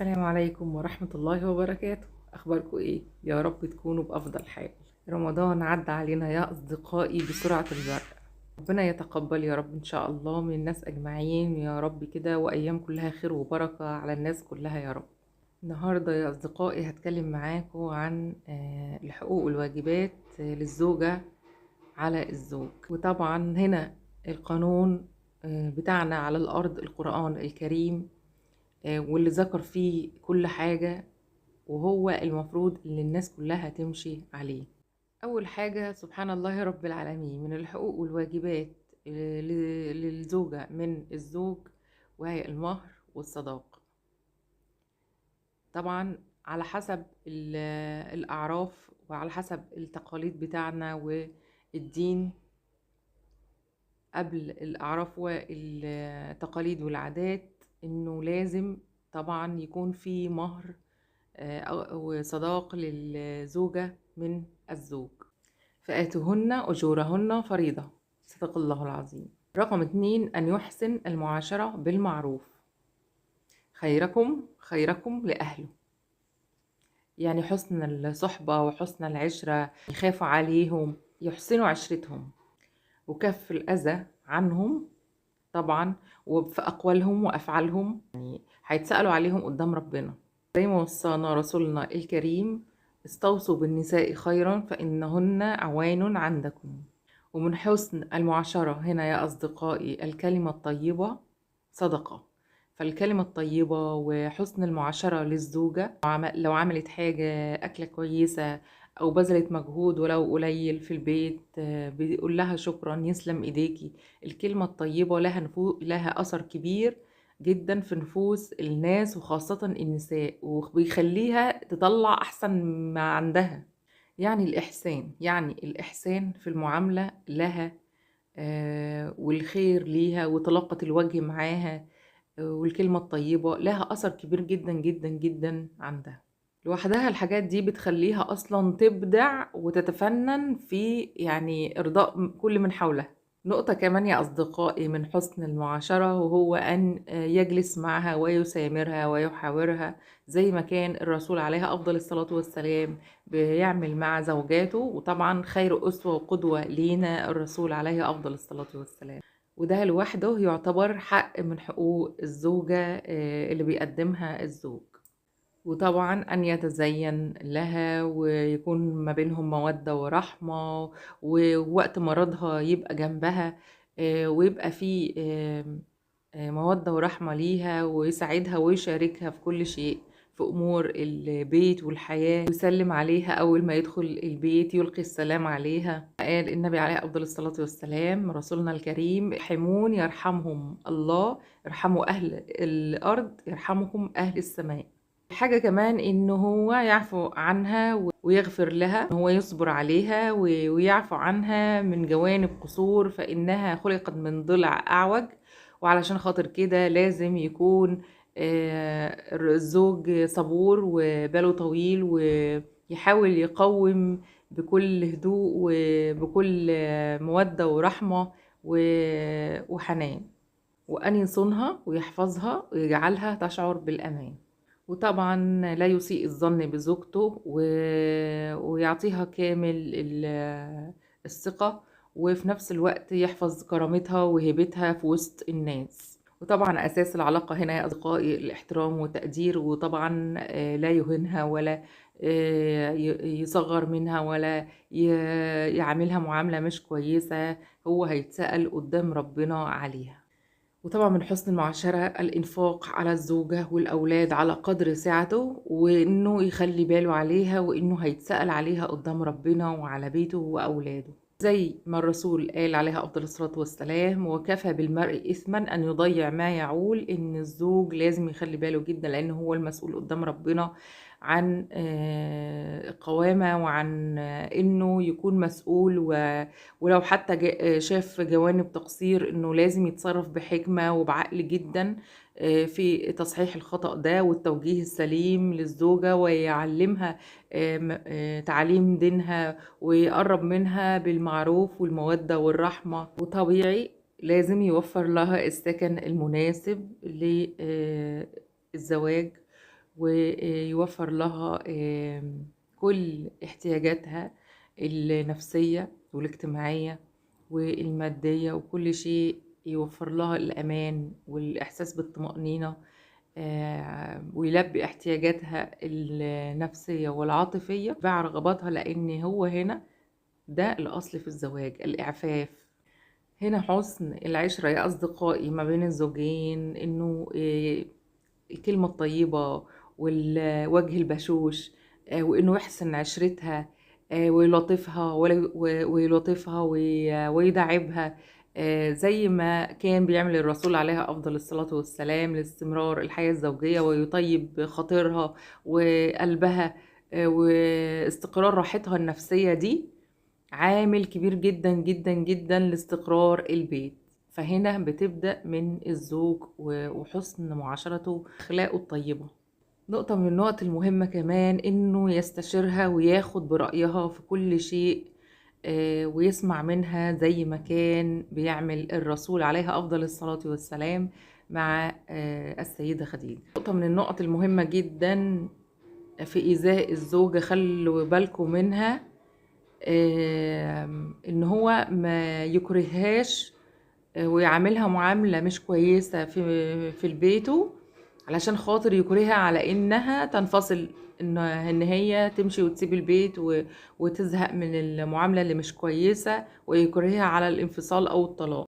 السلام عليكم ورحمة الله وبركاته. أخباركم إيه؟ يا رب تكونوا بأفضل حال. رمضان عدى علينا يا أصدقائي بسرعة البرق. ربنا يتقبل يا رب إن شاء الله من الناس أجمعين يا رب كده، وأيام كلها خير وبركة على الناس كلها يا رب. النهاردة يا أصدقائي هتكلم معاكم عن الحقوق والواجبات للزوجة على الزوج. وطبعا هنا القانون بتاعنا على الأرض القرآن الكريم، واللي ذكر فيه كل حاجة، وهو المفروض ان الناس كلها تمشي عليه. اول حاجة سبحان الله رب العالمين من الحقوق والواجبات للزوجة من الزوج، وهي المهر والصداق. طبعا على حسب الاعراف وعلى حسب التقاليد بتاعنا والدين، قبل الاعراف والتقاليد والعادات، انه لازم طبعا يكون في مهر وصداق للزوجة من الزوج. فآتوهن أجورهن فريضة، صدق الله العظيم. رقم 2، أن يحسن المعاشرة بالمعروف. خيركم خيركم لأهله، يعني حسن الصحبة وحسن العشرة، يخافوا عليهم، يحسنوا عشرتهم، وكف الأذى عنهم طبعا، وفي أقوالهم وأفعالهم، يعني هيتسألوا عليهم قدام ربنا. زي ما وصانا رسولنا الكريم: استوصوا بالنساء خيرا فإنهن عوان عندكم. ومن حسن المعاشرة هنا يا أصدقائي الكلمة الطيبة صدقة. فالكلمة الطيبة وحسن المعاشرة للزوجة، لو عملت حاجة أكلة كويسة أو بذلت مجهود ولو قليل في البيت، بيقول لها شكرا، يسلم إيديكي. الكلمة الطيبة لها أثر كبير جدا في نفوس الناس، وخاصة النساء، وبيخليها تطلع أحسن ما عندها. يعني الإحسان في المعاملة لها، والخير ليها وطلاقة الوجه معاها، والكلمة الطيبة لها أثر كبير جدا جدا جدا عندها لوحدها. الحاجات دي بتخليها أصلا تبدع وتتفنن في يعني إرضاء كل من حولها. نقطة كمان يا أصدقائي من حسن المعاشرة، وهو أن يجلس معها ويسامرها ويحاورها، زي ما كان الرسول عليه أفضل الصلاة والسلام بيعمل مع زوجاته. وطبعا خير أسوة وقدوة لينا الرسول عليه أفضل الصلاة والسلام، وده لوحده يعتبر حق من حقوق الزوجة اللي بيقدمها الزوج. وطبعا أن يتزين لها ويكون ما بينهم مودة ورحمة، ووقت مرضها يبقى جنبها، ويبقى في مودة ورحمة ليها، ويساعدها ويشاركها في كل شيء في أمور البيت والحياة، ويسلم عليها أول ما يدخل البيت، يلقي السلام عليها. قال النبي عليه أفضل الصلاة والسلام رسولنا الكريم: ارحمون يرحمهم الله، ارحموا أهل الأرض يرحمكم أهل السماء. حاجة كمان إنه هو يعفو عنها ويغفر لها، هو يصبر عليها ويعفو عنها من جوانب قصور، فإنها خلقت من ضلع أعوج. وعلشان خاطر كده لازم يكون الزوج صبور وباله طويل، ويحاول يقوم بكل هدوء وبكل مودة ورحمة وحنان، وأن يصونها ويحفظها ويجعلها تشعر بالأمان. وطبعا لا يسيء الظن بزوجته، ويعطيها كامل الثقة، وفي نفس الوقت يحفظ كرامتها وهيبتها في وسط الناس. وطبعا أساس العلاقة هنا يا أصدقائي الاحترام والتقدير، وطبعا لا يهينها ولا يصغر منها ولا يعملها معاملة مش كويسة، هو هيتسأل قدام ربنا عليها. وطبعا من حسن المعاشرة الإنفاق على الزوجة والأولاد على قدر سعته، وإنه يخلي باله عليها، وإنه هيتسأل عليها قدام ربنا وعلى بيته وأولاده. زي ما الرسول قال عليها أفضل الصلاة والسلام: وكفى بالمرء إثما أن يضيع ما يعول. إن الزوج لازم يخلي باله جدا، لأنه هو المسؤول قدام ربنا عن القوامة، وعن إنه يكون مسؤول، ولو حتى شاف جوانب تقصير، إنه لازم يتصرف بحكمة وبعقل جدا في تصحيح الخطأ ده والتوجيه السليم للزوجة، ويعلمها تعليم دينها، ويقرب منها بالمعروف والمودة والرحمة. وطبيعي لازم يوفر لها السكن المناسب للزواج، ويوفر لها كل احتياجاتها النفسية والاجتماعية والمادية وكل شيء، يوفر لها الأمان والإحساس بالطمأنينة، ويلبي احتياجاتها النفسية والعاطفية مع رغباتها، لأن هو هنا ده الأصل في الزواج، الإعفاف. هنا حسن العشرة يا أصدقائي ما بين الزوجين، إنه الكلمة الطيبة والوجه البشوش، وإنه يحسن عشرتها، ويلطفها ويدعبها، زي ما كان بيعمل الرسول عليه أفضل الصلاة والسلام لاستمرار الحياة الزوجية، ويطيب خاطرها وقلبها، واستقرار راحتها النفسية دي عامل كبير جدا جدا جدا لاستقرار البيت. فهنا بتبدأ من الزوج وحسن معاشرته، أخلاقه الطيبة. نقطة من النقط المهمة كمان إنه يستشيرها وياخد برأيها في كل شيء، ويسمع منها زي ما كان بيعمل الرسول عليها أفضل الصلاة والسلام مع السيدة خديجة. نقطة من النقط المهمة جدا في إيذاء الزوجة، خلوا بالكم منها، إن هو ما يكرههاش، ويعاملها معاملة مش كويسة في البيت، علشان خاطر يكرهها على إنها تنفصل، إن هي تمشي وتسيب البيت وتزهق من المعاملة اللي مش كويسة، ويكرهها على الانفصال أو الطلاق.